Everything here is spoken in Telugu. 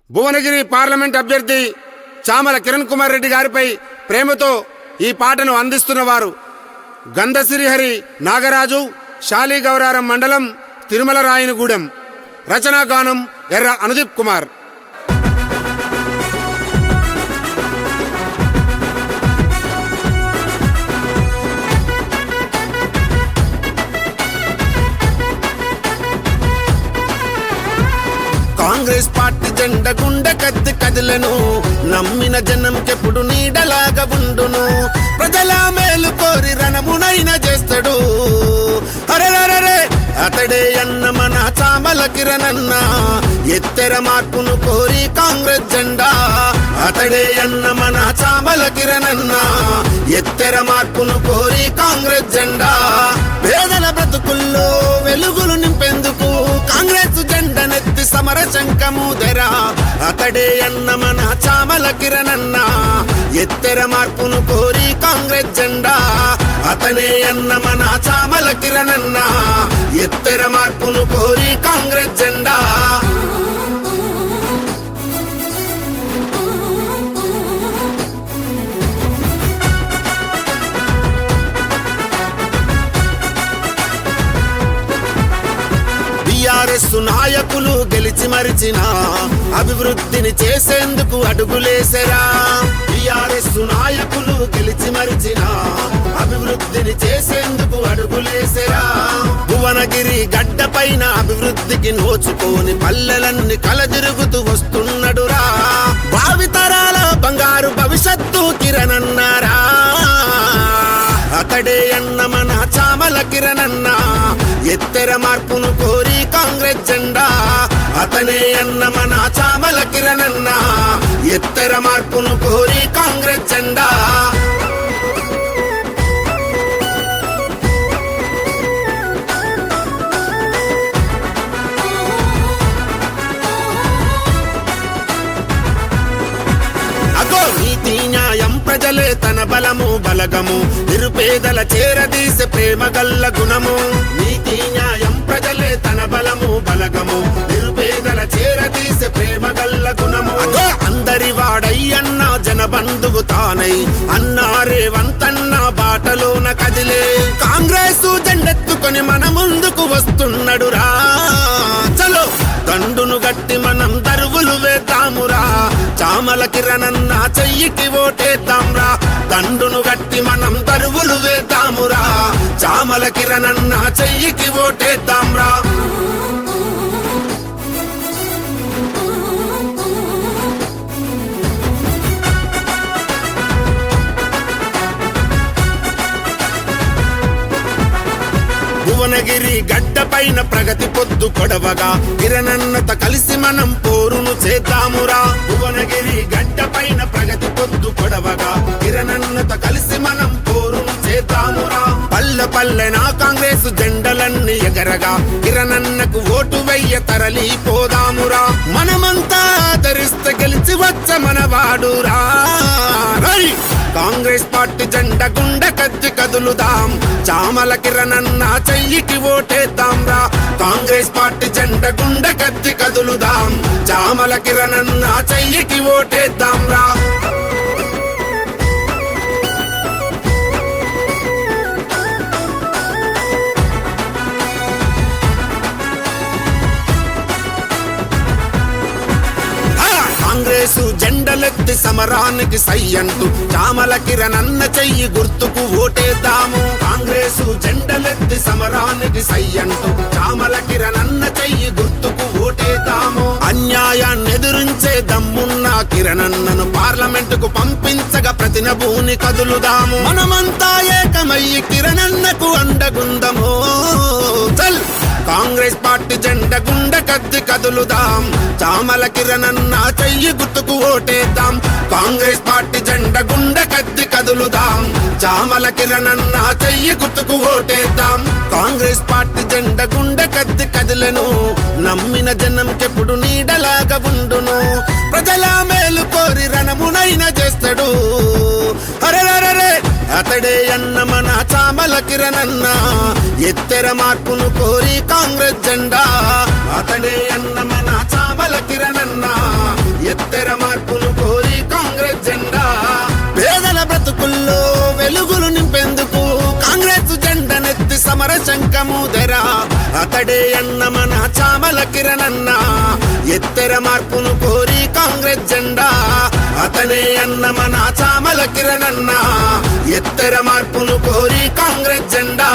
భువనగిరి పార్లమెంట్ అభ్యర్థి చామల కిరణ్ కుమార్ రెడ్డి గారిపై ప్రేమతో ఈ పాటను అందిస్తున్నవారు గంధసిరిహరి నాగరాజు, శాలిగౌరారం మండలం, తిరుమల రాయనగూడెం. రచనా గానం ఎర్ర అనుదీప్ కుమార్. కాంగ్రెస్ పార్టీ జెండ గుండె కత్తి కదిలను, నమ్మిన జనంకెప్పుడు నీడలాగా ఉండును. ప్రజల మేలు కోరి రణమునైన చేస్తాడు. అరెరరే అతడే అన్న మన చామల కిరణన్న, ఎత్తెర మార్పును కోరి కాంగ్రెస్ జెండా. అతడే అన్న మన చామల కిరణన్న, ఎత్తెర మార్పును కోరి కాంగ్రెస్ జెండా. పేదల బ్రతుకుల్లో వెలుగులు నింపేందుకు కాంగ్రెస్ జెండనెత్తి సమర శంఖమూదెరా. అతడే అన్న మన చామల కిరణన్న, ఎత్తెర మార్పును కోరి కాంగ్రెస్ జెండా. అతనే అన్న మన చామల కిరణన్న, ఎత్తెర మార్పును కోరి కాంగ్రెస్ జెండా. టిఆర్ఎస్ నాయకులు గెలిచి మరిచిన అభివృద్ధిని చేసేందుకు అడుగులేసెరా. టిఆర్ఎస్ నాయకులు గెలిచి మరిచిన అభివృద్ధిని చేసేందుకు అడుగులేసెరా. భువనగిరి గడ్డ పైన అభివృద్ధికి నోచుకోని పల్లెలన్నీ కలదిరుగుతూ వస్తున్నడురా. భావితరాల బంగారు భవిష్యత్తు కిరణన్నారా. అతడే అన్న మన చామల కిరణన్న, ఎత్తెర మార్పును కోరి కాంగ్రెస్ జెండా. అతనే అన్న మన చామల కిరణన్న, ఎత్తెర మార్పును కోరి కాంగ్రెస్ జెండా. నీతి న్యాయం ప్రజలే తన బలము బలగము, నిరుపేదల చేరదీసే ప్రేమ గల్ల గుణము. నీతి న్యాయం ప్రజలే తన బలము బలగము, నిరుపేదల చేరదీసే ప్రేమ గల్ల గుణము. అందరి వాడయ్యన్న జనబంధువు తానై అన్నారే వంతన్న బాటలోన కదిలే. కాంగ్రెస్ జెండెత్తుకొని మన ముందుకు వస్తున్నడురా. చలో దండును గట్టి మనం దరువులు వేద్దామురా. చామల కిరణన్న చెయ్యికి ఓటేద్దాంరా. దండును గట్టి మనం దరువులు వేద్దామురా. చామల కిరణన్న చెయ్యికి ఓటేద్దాంరా. భువనగిరి గడ్డ పైన ప్రగతి పొద్దు కొడవగా కిరణన్నత కలిసి మనం పోరును చేద్దామురా. భువనగిరి గడ్డ పైన ప్రగతి పొద్దు కొడవగా కిరణన్నత కలిసి మనం పోరును చేద్దామురా. పల్లె పల్లెన కాంగ్రెస్ జెండలన్నీ ఎగరగా కిరణన్నకు ఓటు వెయ్య తరలి పోదామురా. మనమంతా ఆదరిస్తే గెలిచి వచ్చ మనవాడురా. కాంగ్రెస్ పార్టీ జెండ గుండె కత్తి కదులుదాం, చామల కిరణన్న చెయ్యికి ఓటేద్దాంరా. కాంగ్రెస్ పార్టీ జెండ గుండె కత్తి కదులుదాం, చామల కిరణన్న చెయ్యికి ఓటేద్దాంరా. కాంగ్రెసు జెండలెత్తి సమరానికి సయ్యంటూ చామల కిరణన్న చెయ్యి గుర్తుకు ఓటేద్దాము. కాంగ్రెసు జెండలెత్తి సమరానికి సయ్యంటూ చామల కిరణన్న చెయ్యి గుర్తుకు ఓటేద్దాము. అన్యాయాన్ని ఎదురించే దమ్మున్న కిరణన్నను పార్లమెంటుకు పంపించగా ప్రతినభూని కదులుదాము. మనమంతా ఏకమయ్యి కిరణన్నకు అండగుందము. చల్ కాంగ్రెస్ పార్టీ జెండ గుండె కత్తి కదులుదాం, చామల కిరణన్న చెయ్యి గుర్తుకు ఓటేద్దాం. కాంగ్రెస్ పార్టీ జెండ గుండె కత్తి కదులుదాం, చామల కిరణన్న చెయ్యి గుర్తుకు ఓటేద్దాం. కాంగ్రెస్ పార్టీ జెండ గుండె కత్తి కదిలను, నమ్మిన జనంకెప్పుడు నీడలాగా ఉండును. ప్రజల మేలు కోరి రణమునైన చేస్తాడు. అరెరరే అతడే అన్న మన చామల కిరణన్న, ఎత్తెర మార్పును కోరి కాంగ్రెస్ జెండా. అతడే అన్న మన చామల కిరణన్న, చేద్దాముదరా అతడే అన్న మన చామల కిరణన్న ఎత్తెర మార్పును కోరి కాంగ్రెస్ జెండా అతనే అన్న మన చామల కిరణన్న ఎత్తెర మార్పును కోరి కాంగ్రెస్ జెండా